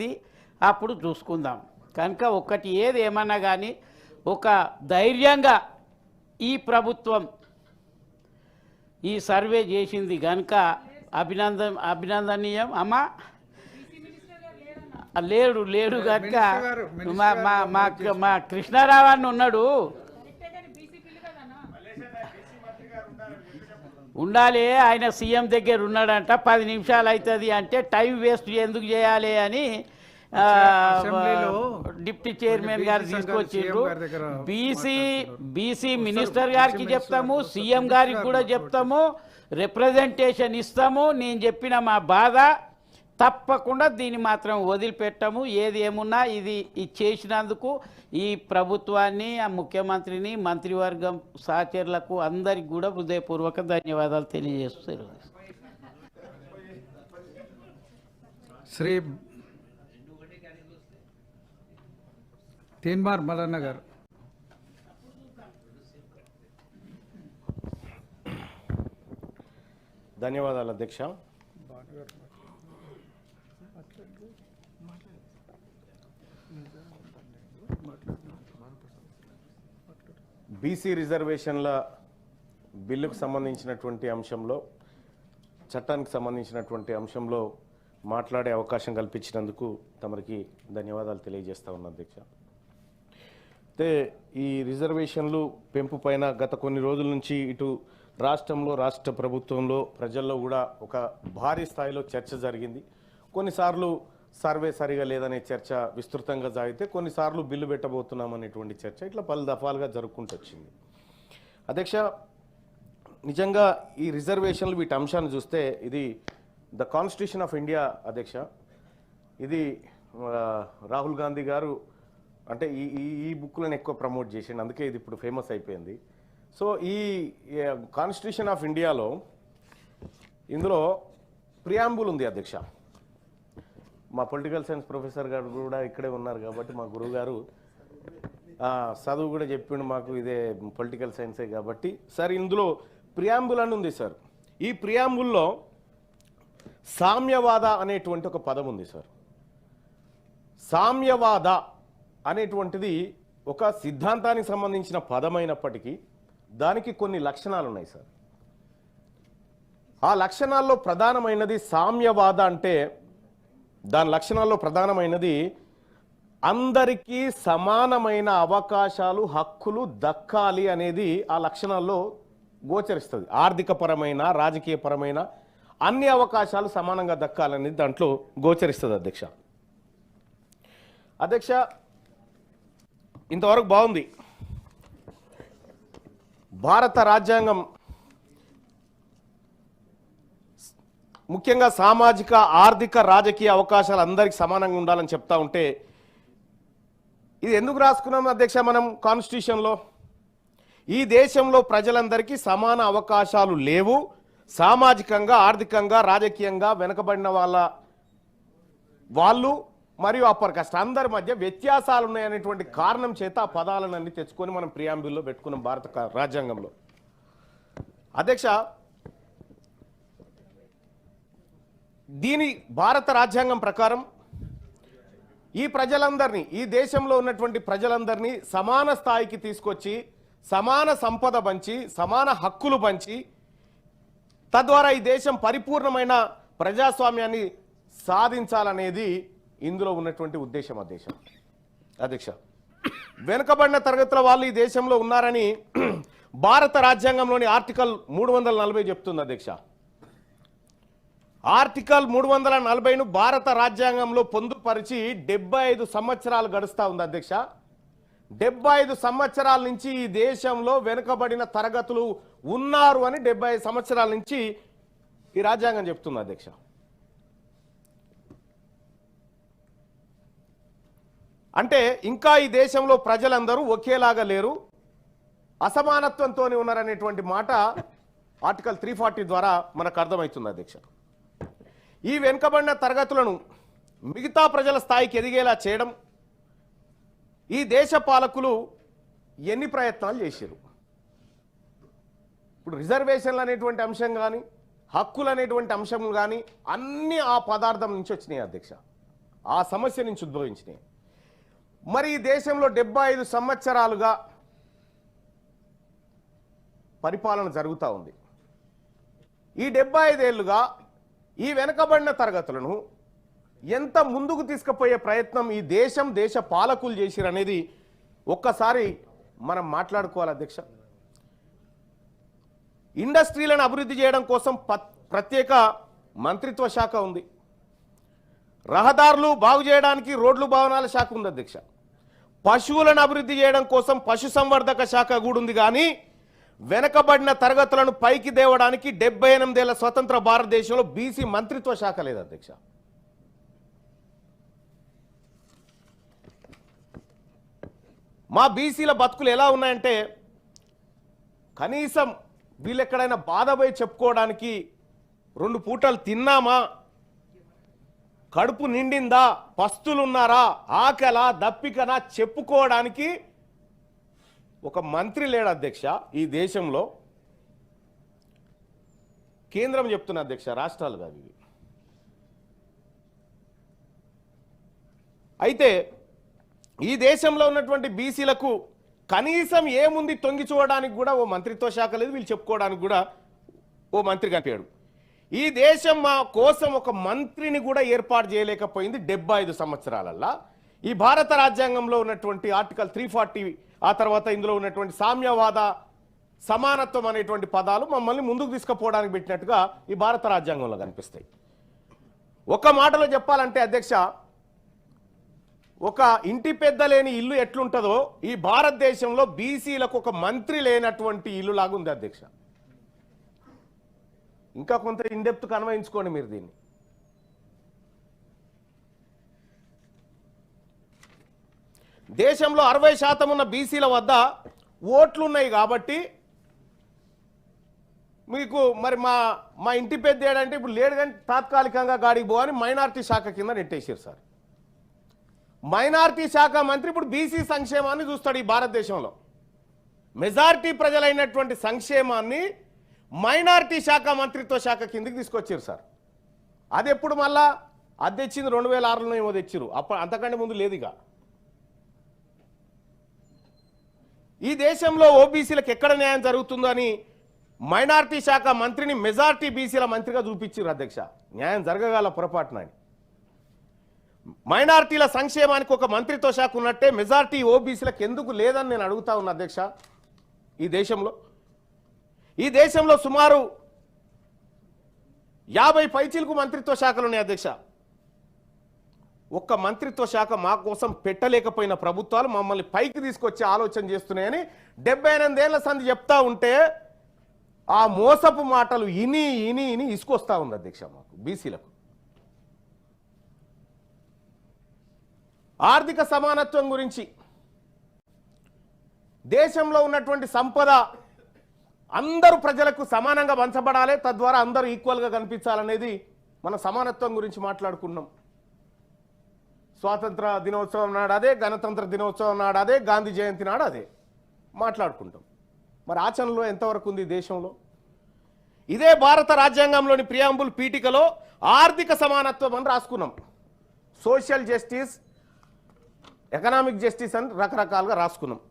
అనేది అప్పుడు చూసుకుందాం. కనుక ఒకటి ఏది ఏమన్నా కానీ ఒక ధైర్యంగా ఈ ప్రభుత్వం ఈ సర్వే చేసింది కనుక అభినందనీయం. అమ్మా లేడు కనుక మా కృష్ణారావు అని ఉన్నాడు, ఉండాలి. ఆయన సీఎం దగ్గర ఉన్నాడంట. 10 నిమిషాలు అవుతుంది అంటే టైం వేస్ట్ ఎందుకు చేయాలి అని డిప్యూటీ చైర్మన్ గారు తీసుకొచ్చిండ్రు. బీసీ మినిస్టర్ గారికి చెప్తాము, సీఎం గారికి కూడా చెప్తాము, రిప్రజెంటేషన్ ఇస్తాము. నేను చెప్పిన మా బాధ తప్పకుండా దీన్ని మాత్రం వదిలిపెట్టము. ఏది ఏమున్నా ఇది చేసినందుకు ఈ ప్రభుత్వాన్ని, ఆ ముఖ్యమంత్రిని, మంత్రివర్గం సహచరులకు అందరికి కూడా హృదయపూర్వక ధన్యవాదాలు తెలియజేస్తారు. శ్రీ తీన్మార్ మల్లన్న గారు. ధన్యవాదాలు అధ్యక్ష. బీసీ రిజర్వేషన్ల బిల్లుకు సంబంధించినటువంటి అంశంలో, చట్టానికి సంబంధించినటువంటి అంశంలో మాట్లాడే అవకాశం కల్పించినందుకు తమరికి ధన్యవాదాలు తెలియజేస్తా ఉన్నా అధ్యక్ష. అయితే ఈ రిజర్వేషన్లు పెంపు పైన గత కొన్ని రోజుల నుంచి ఇటు రాష్ట్రంలో, రాష్ట్ర ప్రభుత్వంలో, ప్రజల్లో కూడా ఒక భారీ స్థాయిలో చర్చ జరిగింది. కొన్నిసార్లు సర్వే సరిగా లేదనే చర్చ విస్తృతంగా సాగితే, కొన్నిసార్లు బిల్లు పెట్టబోతున్నాం అనేటువంటి చర్చ ఇట్లా పలు దఫాలుగా జరుపుకుంటూ వచ్చింది. అధ్యక్ష, నిజంగా ఈ రిజర్వేషన్లు వీటి అంశాన్ని చూస్తే ఇది ద కాన్స్టిట్యూషన్ ఆఫ్ ఇండియా అధ్యక్ష. ఇది రాహుల్ గాంధీ గారు అంటే ఈ బుక్లను ఎక్కువ ప్రమోట్ చేసిండు, అందుకే ఇది ఇప్పుడు ఫేమస్ అయిపోయింది. సో ఈ కాన్స్టిట్యూషన్ ఆఫ్ ఇండియాలో ఇందులో ప్రియాంబుల్ ఉంది అధ్యక్ష. మా పొలిటికల్ సైన్స్ ప్రొఫెసర్ గారు కూడా ఇక్కడే ఉన్నారు కాబట్టి మా గురువు గారు చదువు కూడా చెప్పిండు మాకు, ఇదే పొలిటికల్ సైన్సే కాబట్టి. సార్ ఇందులో ప్రియాంబుల్ అని ఉంది సార్. ఈ ప్రియాంబుల్లో సామ్యవాద అనేటువంటి ఒక పదం ఉంది సార్. సామ్యవాద అనేటువంటిది ఒక సిద్ధాంతానికి సంబంధించిన పదమైనప్పటికీ దానికి కొన్ని లక్షణాలు ఉన్నాయి సార్. ఆ లక్షణాల్లో ప్రధానమైనది సామ్యవాద అంటే, దాని లక్షణాల్లో ప్రధానమైనది అందరికీ సమానమైన అవకాశాలు, హక్కులు దక్కాలి అనేది ఆ లక్షణాల్లో గోచరిస్తుంది. ఆర్థికపరమైన, రాజకీయపరమైన అన్ని అవకాశాలు సమానంగా దక్కాలనేది దాంట్లో గోచరిస్తుంది అధ్యక్ష. అధ్యక్ష, ఇంతవరకు బాగుంది. భారత రాజ్యాంగం ముఖ్యంగా సామాజిక, ఆర్థిక, రాజకీయ అవకాశాలు అందరికీ సమానంగా ఉండాలని చెప్తా ఉంటే, ఇది ఎందుకు రాసుకున్నాం అధ్యక్ష మనం కాన్స్టిట్యూషన్లో? ఈ దేశంలో ప్రజలందరికీ సమాన అవకాశాలు లేవు, సామాజికంగా, ఆర్థికంగా, రాజకీయంగా వెనుకబడిన వాళ్ళు మరియు అప్పర్ కాస్ట్ అందరి మధ్య వ్యత్యాసాలు ఉన్నాయనేటువంటి కారణం చేత ఆ పదాలన్నీ తెచ్చుకొని మనం ప్రియాంబుల్లో పెట్టుకున్నాం భారత రాజ్యాంగంలో. అధ్యక్ష, దీని భారత రాజ్యాంగం ప్రకారం ఈ ప్రజలందరినీ, ఈ దేశంలో ఉన్నటువంటి ప్రజలందరినీ సమాన స్థాయికి తీసుకొచ్చి సమాన సంపద పంచి, సమాన హక్కులు పంచి, తద్వారా ఈ దేశం పరిపూర్ణమైన ప్రజాస్వామ్యాన్ని సాధించాలనేది ఇందులో ఉన్నటువంటి ఉద్దేశం అధ్యక్ష. వెనుకబడిన తరగతుల వాళ్ళు ఈ దేశంలో ఉన్నారని భారత రాజ్యాంగంలోని ఆర్టికల్ 340 చెప్తుంది అధ్యక్ష. ఆర్టికల్ 340ను భారత రాజ్యాంగంలో పొందుపరిచి 75 సంవత్సరాలు గడుస్తూ ఉంది అధ్యక్ష. 75 సంవత్సరాల నుంచి ఈ దేశంలో వెనుకబడిన తరగతులు ఉన్నారు అని 75 సంవత్సరాల నుంచి ఈ రాజ్యాంగం చెప్తుంది అధ్యక్ష. అంటే ఇంకా ఈ దేశంలో ప్రజలందరూ ఒకేలాగా లేరు, అసమానత్వంతో ఉన్నారనేటువంటి మాట ఆర్టికల్ 340 ద్వారా మనకు అర్థమవుతుంది అధ్యక్ష. ఈ వెనుకబడిన తరగతులను మిగతా ప్రజల స్థాయికి ఎదిగేలా చేయడం ఈ దేశ పాలకులు ఎన్ని ప్రయత్నాలు చేశారు. ఇప్పుడు రిజర్వేషన్లు అనేటువంటి అంశం కానీ, హక్కులు అనేటువంటి అంశం కానీ అన్నీ ఆ పదార్థం నుంచి వచ్చినాయి అధ్యక్ష. ఆ సమస్య నుంచి ఉద్భవించినాయి. మరి ఈ దేశంలో 75 సంవత్సరాలుగా పరిపాలన జరుగుతూ ఉంది. ఈ 75 ఏళ్లుగా ఈ వెనకబడిన తరగతులను ఎంత ముందుకు తీసుకుపోయే ప్రయత్నం ఈ దేశ పాలకులు చేసిరనేది ఒక్కసారి మనం మాట్లాడుకోవాలి అధ్యక్ష. ఇండస్ట్రీలను అభివృద్ధి చేయడం కోసం ప్రత్యేక మంత్రిత్వ శాఖ ఉంది. రహదారులు బాగు చేయడానికి రోడ్లు భవనాల శాఖ ఉంది అధ్యక్ష. పశువులను అభివృద్ధి చేయడం కోసం పశుసంవర్ధక శాఖ కూడా ఉంది. కానీ వెనకబడిన తరగతులను పైకి దేవడానికి 78 ఏళ్ల స్వతంత్ర భారతదేశంలో బీసీ మంత్రిత్వ శాఖ లేదు అధ్యక్ష. మా బీసీల బతుకులు ఎలా ఉన్నాయంటే కనీసం వీళ్ళు ఎక్కడైనా బాధపోయి చెప్పుకోవడానికి 2 పూటలు తిన్నామా, కడుపు నిండిందా, పస్తులున్నారా, ఆకలా, దప్పికనా చెప్పుకోవడానికి ఒక మంత్రి లేడు అధ్యక్ష. ఈ దేశంలో కేంద్రం చెప్తున్న అధ్యక్ష, రాష్ట్రాలు కాదు ఇవి. అయితే ఈ దేశంలో ఉన్నటువంటి బీసీలకు కనీసం ఏముంది తొంగి చూడడానికి కూడా ఓ మంత్రిత్వ శాఖ లేదు, వీళ్ళు చెప్పుకోవడానికి కూడా ఓ మంత్రి కనిపాడు. ఈ దేశం మా కోసం ఒక మంత్రిని కూడా ఏర్పాటు చేయలేకపోయింది 75 సంవత్సరాలల్లా. ఈ భారత రాజ్యాంగంలో ఉన్నటువంటి ఆర్టికల్ 340, ఆ తర్వాత ఇందులో ఉన్నటువంటి సామ్యవాద, సమానత్వం అనేటువంటి పదాలు మమ్మల్ని ముందుకు తీసుకుపోవడానికి పెట్టినట్టుగా ఈ భారత రాజ్యాంగంలో కనిపిస్తాయి. ఒక మాటలో చెప్పాలంటే అధ్యక్ష, ఒక ఇంటి పెద్ద లేని ఇల్లు ఎట్లుంటుందో ఈ భారతదేశంలో బీసీలకు ఒక మంత్రి లేనటువంటి ఇల్లు లాగా ఉంది అధ్యక్ష. ఇంకా కొంత ఇన్డెప్త్ కన్వయించుకోండి మీరు దీన్ని. దేశంలో 60% ఉన్న బీసీల వద్ద ఓట్లు ఉన్నాయి కాబట్టి మీకు మరి మా ఇంటి పెద్ద ఏడంటే ఇప్పుడు లేడు, కానీ తాత్కాలికంగా గాడికి పోవని మైనారిటీ శాఖ కింద నెట్టేసారు సార్. మైనారిటీ శాఖ మంత్రి ఇప్పుడు బీసీ సంక్షేమాన్ని చూస్తాడు. ఈ భారతదేశంలో మెజారిటీ ప్రజలైనటువంటి సంక్షేమాన్ని మైనారిటీ శాఖ మంత్రిత్వ శాఖ కిందకి తీసుకొచ్చారు సార్. అది ఎప్పుడు మళ్ళా అది తెచ్చింది 2006లో ఏమో తెచ్చారు, అంతకంటే ముందు లేదు. ఇక ఈ దేశంలో ఓబీసీలకు ఎక్కడ న్యాయం జరుగుతుందో అని మైనారిటీ శాఖ మంత్రిని మెజారిటీ బీసీల మంత్రిగా చూపించారు అధ్యక్ష. న్యాయం జరగగల పొరపాటునని. మైనారిటీల సంక్షేమానికి ఒక మంత్రిత్వ శాఖ ఉన్నట్టే మెజారిటీ ఓబీసీలకు ఎందుకు లేదని నేను అడుగుతా ఉన్నా అధ్యక్ష. ఈ దేశంలో సుమారు 50 పైచీలకు మంత్రిత్వ శాఖలు ఉన్నాయి అధ్యక్ష. ఒక్క మంత్రిత్వ శాఖ మా కోసం పెట్టలేకపోయిన ప్రభుత్వాలు మమ్మల్ని పైకి తీసుకొచ్చే ఆలోచన చేస్తున్నాయని 78 ఏళ్ల సంధి చెప్తా ఉంటే ఆ మోసపు మాటలు ఇని ఇని ఇని ఇసుకొస్తా ఉంది అధ్యక్ష మాకు బీసీలకు. ఆర్థిక సమానత్వం గురించి, దేశంలో ఉన్నటువంటి సంపద అందరూ ప్రజలకు సమానంగా పంచబడాలి, తద్వారా అందరూ ఈక్వల్గా కనిపించాలనేది మన సమానత్వం గురించి మాట్లాడుకున్నాం. స్వాతంత్ర దినోత్సవం నాడు అదే, గణతంత్ర దినోత్సవం నాడు అదే, గాంధీ జయంతి నాడు అదే మాట్లాడుకుంటాం. మరి ఆచరణలో ఎంతవరకు ఉంది దేశంలో? ఇదే భారత రాజ్యాంగంలోని ప్రియాంబుల్ పీఠికలో ఆర్థిక సమానత్వం అని రాసుకున్నాం. సోషల్ జస్టిస్, ఎకనామిక్ జస్టిస్ అని రకరకాలుగా రాసుకున్నాం.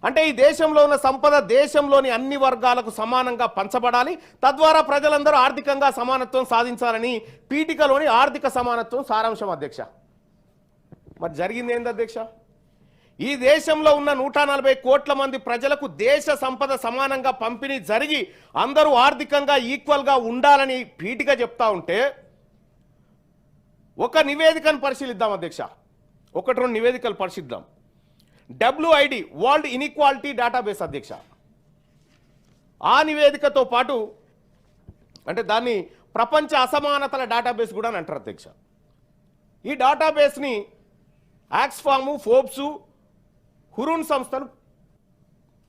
అంటే ఈ దేశంలో ఉన్న సంపద దేశంలోని అన్ని వర్గాలకు సమానంగా పంచబడాలి, తద్వారా ప్రజలందరూ ఆర్థికంగా సమానత్వం సాధించాలని పీఠికలోని ఆర్థిక సమానత్వం సారాంశం అధ్యక్ష. మరి జరిగింది ఏంది అధ్యక్ష? ఈ దేశంలో ఉన్న 140 కోట్ల మంది ప్రజలకు దేశ సంపద సమానంగా పంపిణీ జరిగి అందరూ ఆర్థికంగా ఈక్వల్గా ఉండాలని పీఠిక చెప్తా ఉంటే ఒక నివేదికను పరిశీలిద్దాం అధ్యక్ష. 1-2 నివేదికలు పరిశీలిద్దాం. WID, వరల్డ్ ఇన్ఈక్వాలిటీ డేటాబేస్ అధ్యక్ష. ఆ నివేదికతో పాటు అంటే దాన్ని ప్రపంచ అసమానతల డేటాబేస్ కూడా అని అంటారు అధ్యక్ష. ఈ డేటాబేస్ని ఆక్స్ఫాము, ఫోర్బ్స్, హురూన్ సంస్థలు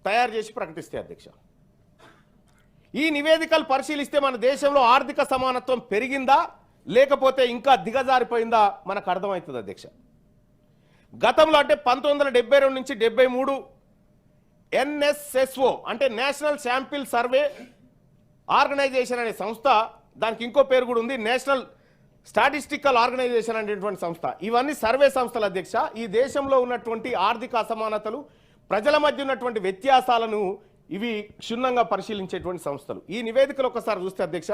తయారు చేసి ప్రకటిస్తాయి అధ్యక్ష. ఈ నివేదికలు పరిశీలిస్తే మన దేశంలో ఆర్థిక సమానత్వం పెరిగిందా లేకపోతే ఇంకా దిగజారిపోయిందా మనకు అర్థమవుతుంది అధ్యక్ష. గతంలో అంటే 1972 నుంచి 73 NSSO అంటే నేషనల్ శాంపిల్ సర్వే ఆర్గనైజేషన్ అనే సంస్థ, దానికి ఇంకో పేరు కూడా ఉంది, నేషనల్ స్టాటిస్టికల్ ఆర్గనైజేషన్ అనేటువంటి సంస్థ, ఇవన్నీ సర్వే సంస్థల అధ్యక్ష. ఈ దేశంలో ఉన్నటువంటి ఆర్థిక అసమానతలు, ప్రజల మధ్య ఉన్నటువంటి వ్యత్యాసాలను ఇవి క్షుణ్ణంగా పరిశీలించేటువంటి సంస్థలు. ఈ నివేదికలు ఒకసారి చూస్తే అధ్యక్ష,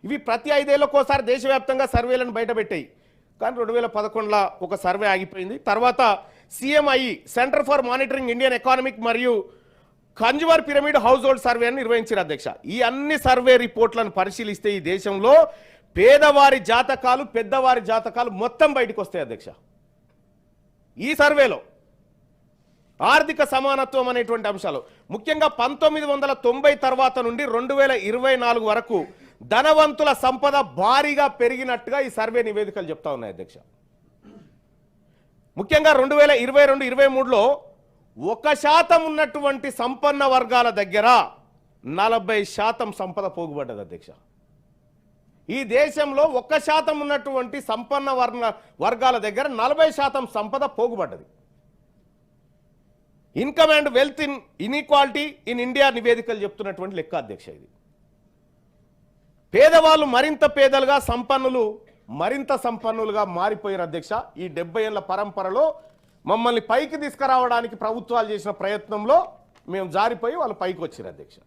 ఇవి ప్రతి 5 ఏళ్ళకోసారి దేశవ్యాప్తంగా సర్వేలను బయటపెట్టాయి. కానీ 2011లో ఒక సర్వే ఆగిపోయింది. తర్వాత CMI centre for monitoring Indian economic మరియు consumer pyramid household survey అని నిర్వహించారు అధ్యక్ష. ఈ అన్ని సర్వే రిపోర్ట్లను పరిశీలిస్తే ఈ దేశంలో పేదవారి జాతకాలు, పెద్దవారి జాతకాలు మొత్తం బయటకు వస్తాయి అధ్యక్ష. ఈ సర్వేలో ఆర్థిక సమానత్వం అనేటువంటి అంశాలు ముఖ్యంగా 1990 తర్వాత నుండి 2024 వరకు ధనవంతుల సంపద భారీగా పెరిగినట్టుగా ఈ సర్వే నివేదికలు చెప్తా ఉన్నాయి అధ్యక్ష. ముఖ్యంగా 2022-23లో 1% ఉన్నటువంటి సంపన్న వర్గాల దగ్గర 40% సంపద పోగుపడ్డది అధ్యక్ష. ఈ దేశంలో 1% ఉన్నటువంటి సంపన్న వర్గాల దగ్గర 40% సంపద పోగుపడ్డది. Income and wealth inequality in India నివేదికలు చెప్తున్నటువంటి లెక్క అధ్యక్ష. ఇది పేదవాళ్ళు మరింత పేదలుగా, సంపన్నులు మరింత సంపన్నులుగా మారిపోయారు అధ్యక్ష. ఈ 70 ఏళ్ల పరంపరలో మమ్మల్ని పైకి తీసుకురావడానికి ప్రభుత్వాలు చేసిన ప్రయత్నంలో మేము జారిపోయి వాళ్ళు పైకి వచ్చారు అధ్యక్ష.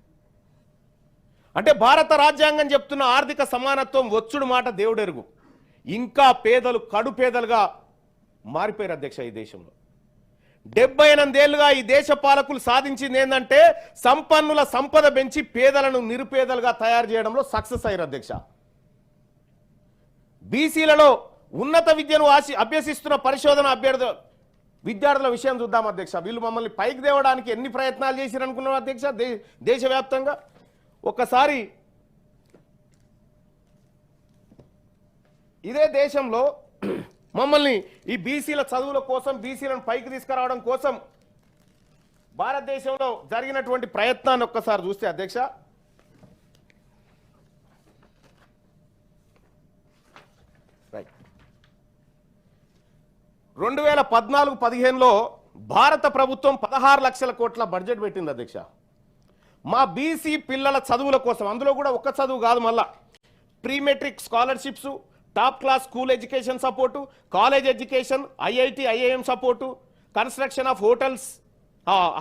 అంటే భారత రాజ్యాంగం చెప్తున్న ఆర్థిక సమానత్వం వచ్చుడు మాట దేవుడెరుగు. ఇంకా పేదలు కడు పేదలుగా మారిపోయారు అధ్యక్ష. ఈ దేశంలో 78 ఏళ్లుగా ఈ దేశ పాలకులు సాధించింది ఏంటంటే సంపన్నుల సంపద పెంచి పేదలను నిరుపేదలుగా తయారు చేయడంలో సక్సెస్ అయ్యారు అధ్యక్ష. బీసీలలో ఉన్నత విద్యను అభ్యసిస్తున్న పరిశోధన విద్యార్థుల విషయం చూద్దాం అధ్యక్ష. వీళ్ళు మమ్మల్ని పైకి తేవడానికి ఎన్ని ప్రయత్నాలు చేశారు అనుకున్నారు అధ్యక్ష దేశవ్యాప్తంగా. ఒకసారి ఇదే దేశంలో మమ్మల్ని ఈ బీసీల చదువుల కోసం, బీసీలను పైకి తీసుకురావడం కోసం భారతదేశంలో జరిగినటువంటి ప్రయత్నాన్ని ఒక్కసారి చూస్తే అధ్యక్ష, రైట్ 2014-15లో భారత ప్రభుత్వం 16 లక్షల కోట్ల బడ్జెట్ పెట్టింది అధ్యక్ష. మా బీసీ పిల్లల చదువుల కోసం, అందులో కూడా ఒక్క చదువు కాదు, మళ్ళా pre matric scholarships, top class school education support, college education, IIT IIM support, construction of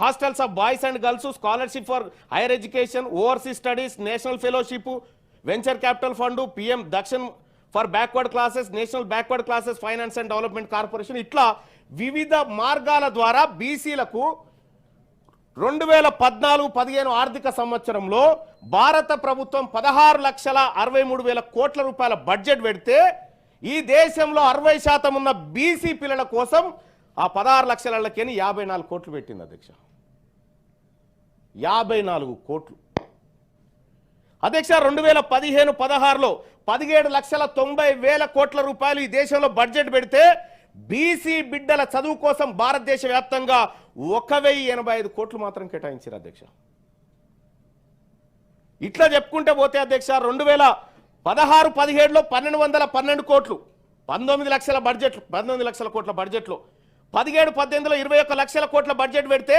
hostels of boys and girls, scholarship for higher education, overseas studies, national fellowship, venture capital fund, PM Dakshin for backward classes, national backward classes finance and development corporation, ఇట్లా వివిధ మార్గాల ద్వారా బీసీలకు 2014-15 ఆర్థిక సంవత్సరంలో భారత ప్రభుత్వం 16,63,000 కోట్ల రూపాయల బడ్జెట్ పెడితే ఈ దేశంలో 60% ఉన్న బీసీ పిల్లల కోసం ఆ 16 లక్షలకి 54 కోట్లు పెట్టింది అధ్యక్ష. 54 కోట్లు అధ్యక్ష. 2015-16లో 17,90,000 కోట్ల రూపాయలు ఈ దేశంలో బడ్జెట్ పెడితే బీసీ బిడ్డల చదువు కోసం భారతదేశ వ్యాప్తంగా 1,085 కోట్లు మాత్రం కేటాయించారు అధ్యక్ష. ఇట్లా చెప్పుకుంటే పోతే అధ్యక్ష 2016-17లో 1,212 కోట్లు, 19 లక్షల బడ్జెట్, 19 లక్షల కోట్ల బడ్జెట్లో 17-18లో 21 లక్షల కోట్ల బడ్జెట్ పెడితే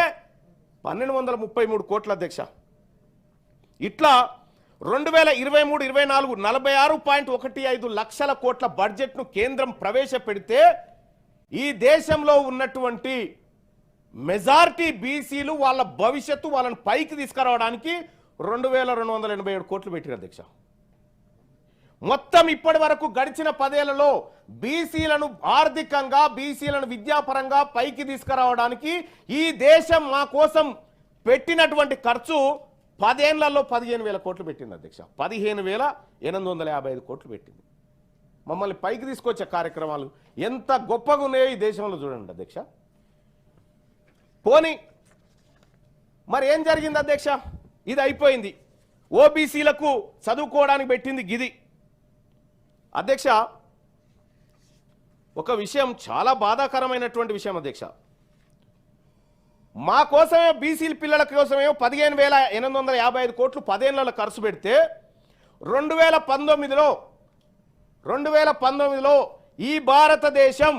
1,233 కోట్ల అధ్యక్ష. ఇట్లా 2023-24 46.15 లక్షల కోట్ల బడ్జెట్ను కేంద్రం ప్రవేశపెడితే ఈ దేశంలో ఉన్నటువంటి మెజారిటీ బీసీలు వాళ్ళ భవిష్యత్తు, వాళ్ళని పైకి తీసుకురావడానికి 2,287 కోట్లు పెట్టారు అధ్యక్ష. మొత్తం ఇప్పటి వరకు గడిచిన 10 ఏళ్లలో బీసీలను ఆర్థికంగా, బీసీలను విద్యాపరంగా పైకి తీసుకురావడానికి ఈ దేశం మా కోసం పెట్టినటువంటి ఖర్చు 10 ఏళ్లలో 15,000 కోట్లు పెట్టింది అధ్యక్ష. 15,855 కోట్లు పెట్టింది. మమ్మల్ని పైకి తీసుకొచ్చే కార్యక్రమాలు ఎంత గొప్పగా ఉన్నాయో ఈ దేశంలో చూడండి అధ్యక్ష. పోనీ మరి ఏం జరిగింది అధ్యక్ష? ఇది అయిపోయింది. ఓబీసీలకు చదువుకోవడానికి పెట్టింది గిది అధ్యక్ష. ఒక విషయం, చాలా బాధాకరమైనటువంటి విషయం అధ్యక్ష. మా కోసమే, బీసీల పిల్లల కోసమే 15,855 కోట్లు 10 ఏళ్లలో ఖర్చు పెడితే 2019లో ఈ భారతదేశం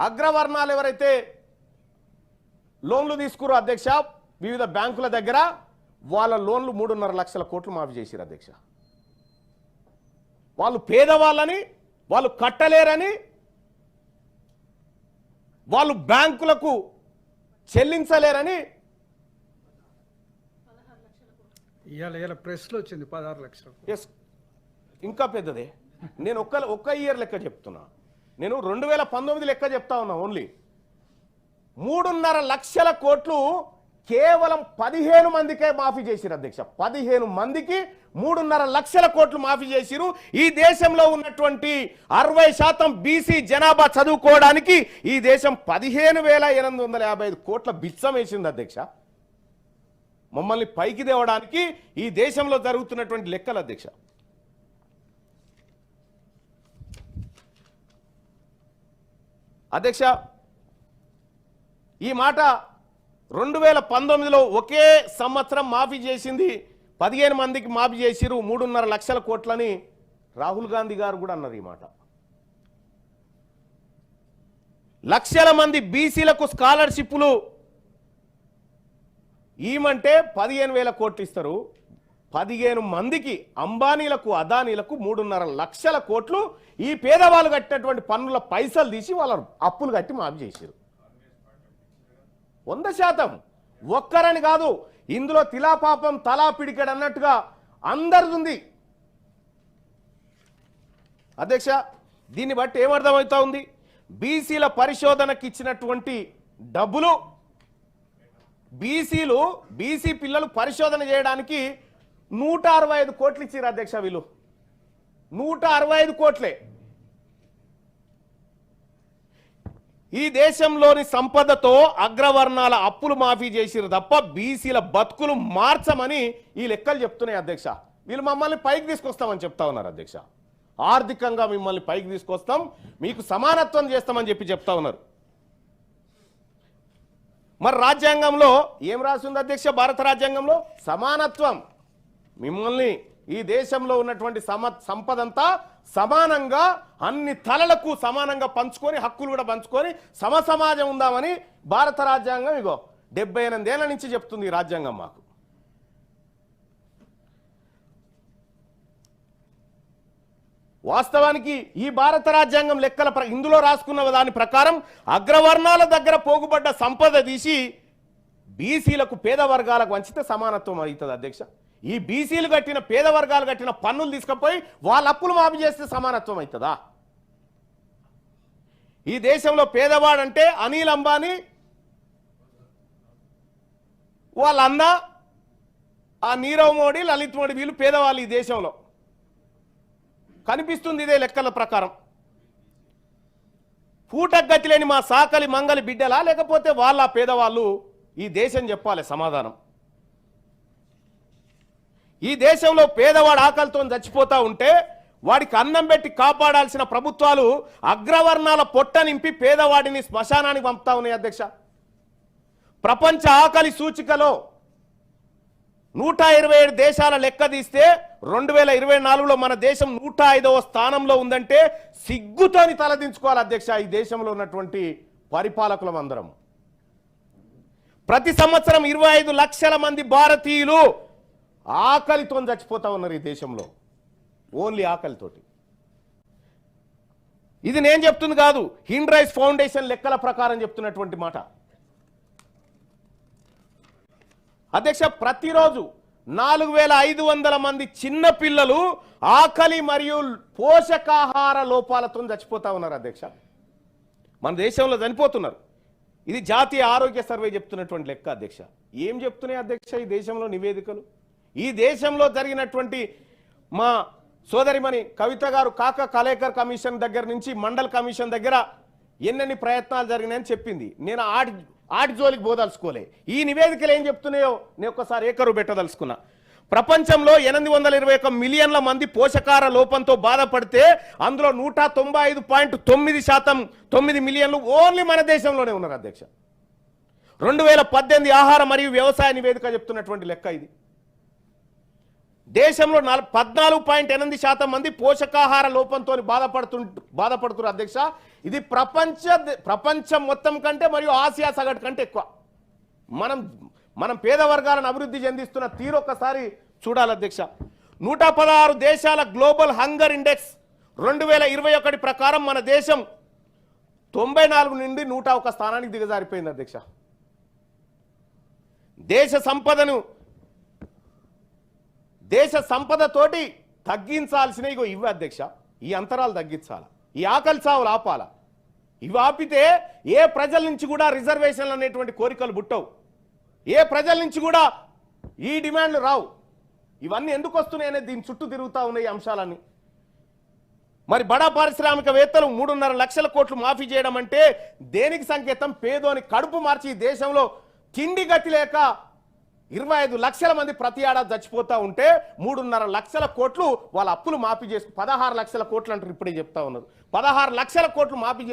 అగ్రవర్ణాలు ఎవరైతే లోన్లు తీసుకురో అధ్యక్ష వివిధ బ్యాంకుల దగ్గర, వాళ్ళ లోన్లు 3.5 లక్షల కోట్లు మాఫీ చేశారు అధ్యక్ష. వాళ్ళు పేదవాళ్ళని వాళ్ళు కట్టలేరని వాళ్ళు బ్యాంకులకు చెల్లించలేరని ఇవాళ ప్రెస్లో వచ్చింది 16 లక్షలు. ఎస్, ఇంకా పెద్దదే. నేను ఒక్క ఇయర్ లెక్క చెప్తున్నా. నేను 2019 లెక్క చెప్తా ఉన్నా. ఓన్లీ 3.5 లక్షల కోట్లు కేవలం 15 మందికే మాఫీ చేసిరు అధ్యక్ష. 15 మందికి 3.5 లక్షల కోట్లు మాఫీ చేసిరు. ఈ దేశంలో ఉన్నటువంటి 60% బీసీ జనాభా చదువుకోవడానికి ఈ దేశం 15,855 కోట్ల బిచ్చం వేసింది అధ్యక్ష. మమ్మల్ని పైకి తేవడానికి ఈ దేశంలో జరుగుతున్నటువంటి లెక్కలు అధ్యక్ష. అధ్యక్ష, ఈ మాట 2019లో ఒకే సంవత్సరం మాఫీ చేసింది 15 మందికి మాఫీ చేసిరు 3.5 లక్షల కోట్లని రాహుల్ గాంధీ గారు కూడా అన్నారు. ఈ మాట లక్షల మంది బీసీలకు స్కాలర్షిప్లు ఈమంటే 15,000 కోట్లు ఇస్తారు. 15 మందికి అంబానీలకు అదానీలకు 3.5 లక్షల కోట్లు ఈ పేదవాళ్ళు కట్టినటువంటి పన్నుల పైసలు తీసి వాళ్ళ అప్పులు కట్టి మాఫీ చేశారు. 100%. ఒక్కరని కాదు, ఇందులో తిలాపాపం తలా పిడికడు అన్నట్టుగా అందరిది ఉంది అధ్యక్ష. దీన్ని బట్టి ఏమర్థమవుతా ఉంది? బీసీల పరిశోధనకి ఇచ్చినటువంటి డబ్బులు బీసీ పిల్లలు పరిశోధన చేయడానికి 165 కోట్లు ఇచ్చారు అధ్యక్ష. వీళ్ళు 165 కోట్లే. ఈ దేశంలోని సంపదతో అగ్రవర్ణాల అప్పులు మాఫీ చేసిరు తప్ప బీసీల బతుకులు మార్చమని ఈ లెక్కలు చెప్తున్నాయి అధ్యక్ష. వీళ్ళు మమ్మల్ని పైకి తీసుకొస్తామని చెప్తా ఉన్నారు అధ్యక్ష. ఆర్థికంగా మిమ్మల్ని పైకి తీసుకొస్తాం, మీకు సమానత్వం చేస్తామని చెప్తా ఉన్నారు. మరి రాజ్యాంగంలో ఏం రాసింది అధ్యక్ష? భారత రాజ్యాంగంలో సమానత్వం. మిమ్మల్ని ఈ దేశంలో ఉన్నటువంటి సంపదంతా సమానంగా అన్ని తలలకు సమానంగా పంచుకొని హక్కులు కూడా పంచుకొని సమసమాజం ఉందామని భారత రాజ్యాంగం 78 ఏళ్ల నుంచి చెప్తుంది. ఈ రాజ్యాంగం మాకు వాస్తవానికి ఈ భారత రాజ్యాంగం లెక్కల ఇందులో రాసుకున్న దాని ప్రకారం అగ్రవర్ణాల దగ్గర పోగుబడ్డ సంపద తీసి బీసీలకు పేద వర్గాలకు వంచితే సమానత్వం అవుతుంది అధ్యక్ష. ఈ బీసీలు కట్టిన పేద వర్గాలు కట్టిన పన్నులు తీసుకుపోయి వాళ్ళ అప్పులు మాఫీ చేస్తే సమానత్వం అవుతుందా? ఈ దేశంలో పేదవాడంటే అనిల్ అంబానీ వాళ్ళ అన్న ఆ నీరవ్ మోడీ, లలిత్ మోడీ, వీళ్ళు పేదవాళ్ళు ఈ దేశంలో కనిపిస్తుంది. ఇదే లెక్కల ప్రకారం పూటకు గతి లేని మా సాకలి మంగలి బిడ్డలా లేకపోతే వాళ్ళ పేదవాళ్ళు ఈ దేశం చెప్పాలి సమాధానం. ఈ దేశంలో పేదవాడు ఆకలితో చచ్చిపోతా ఉంటే వాడికి అన్నం పెట్టి కాపాడాల్సిన ప్రభుత్వాలు అగ్రవర్ణాల పొట్ట నింపి పేదవాడిని శ్మశానానికి పంపుతా ఉన్నాయి అధ్యక్ష. ప్రపంచ ఆకలి సూచికలో 127 దేశాల లెక్క తీస్తే 2024లో మన దేశం 105వ స్థానంలో ఉందంటే సిగ్గుతోని తలదించుకోవాలి అధ్యక్ష. ఈ దేశంలో ఉన్నటువంటి పరిపాలకులం అందరం. ప్రతి సంవత్సరం 25 లక్షల మంది భారతీయులు ఆకలితో చచ్చిపోతా ఉన్నారు ఈ దేశంలో. ఓన్లీ ఆకలితోటి. ఇది నేను చెప్తుంది కాదు, హ్యూమన్ రైట్స్ ఫౌండేషన్ లెక్కల ప్రకారం చెప్తున్నటువంటి మాట అధ్యక్ష. ప్రతిరోజు 4,500 మంది చిన్న పిల్లలు ఆకలి మరియు పోషకాహార లోపాలతో చచ్చిపోతా ఉన్నారు అధ్యక్ష. మన దేశంలో చనిపోతున్నారు. ఇది జాతీయ ఆరోగ్య సర్వే చెప్తున్నటువంటి లెక్క అధ్యక్ష. ఏం చెప్తున్నాయి అధ్యక్ష ఈ దేశంలో నివేదికలు? ఈ దేశంలో జరిగినటువంటి మా సోదరిమణి కవిత గారు కాక కలేకర్ కమిషన్ దగ్గర నుంచి మండల్ కమిషన్ దగ్గర ఎన్నెన్ని ప్రయత్నాలు జరిగినాయని చెప్పింది. నేను ఆటి జోలికి పోదలుచుకోలే. ఈ నివేదికలు ఏం చెప్తున్నాయో నేను ఒక్కసారి ఏకరు పెట్టదలుచుకున్నా. ప్రపంచంలో 821 మిలియన్ల మంది పోషకాహార లోపంతో బాధపడితే అందులో 195.9% 9 మిలియన్లు ఓన్లీ మన దేశంలోనే ఉన్నారు అధ్యక్ష. 2018 ఆహార మరియు వ్యవసాయ నివేదిక చెప్తున్నటువంటి లెక్క ఇది. దేశంలో 14.8% మంది పోషకాహార లోపంతో బాధపడుతున్నారు అధ్యక్ష. ఇది ప్రపంచం మొత్తం కంటే మరియు ఆసియా సగటు కంటే ఎక్కువ. మనం పేద వర్గాలను అభివృద్ధి చెందిస్తున్న తీరు ఒక్కసారి చూడాలి అధ్యక్ష. 116 దేశాల గ్లోబల్ హంగర్ ఇండెక్స్ 2021 ప్రకారం మన దేశం 94 నుండి 101 స్థానానికి దిగజారిపోయింది అధ్యక్ష. దేశ సంపదతోటి తగ్గించాల్సిన ఇవి అధ్యక్ష. ఈ అంతరాలు తగ్గించాలా, ఈ ఆకలి చావులు ఆపాలా. ఇవి ఆపితే ఏ ప్రజల నుంచి కూడా రిజర్వేషన్లు అనేటువంటి కోరికలు పుట్టవు, ఏ ప్రజల నుంచి కూడా ఈ డిమాండ్లు రావు. ఇవన్నీ ఎందుకు వస్తున్నాయి అనేది దీని చుట్టూ తిరుగుతూ ఉన్నాయి అంశాలన్నీ. మరి బడా పారిశ్రామికవేత్తలు 3.5 లక్షల కోట్లు మాఫీ చేయడం అంటే దేనికి సంకేతం? పేదోని కడుపు మార్చి ఈ దేశంలో తిండి గతి లేక 25 లక్షల మంది ప్రతి ఏడాది చచ్చిపోతూ ఉంటే 3.5 లక్షల కోట్లు వాళ్ళ అప్పులు మాఫీ చేసుకు 16 లక్షల కోట్లు అంటారు. ఇప్పుడే చెప్తా ఉన్నారు 16 లక్షల కోట్లు మాఫీ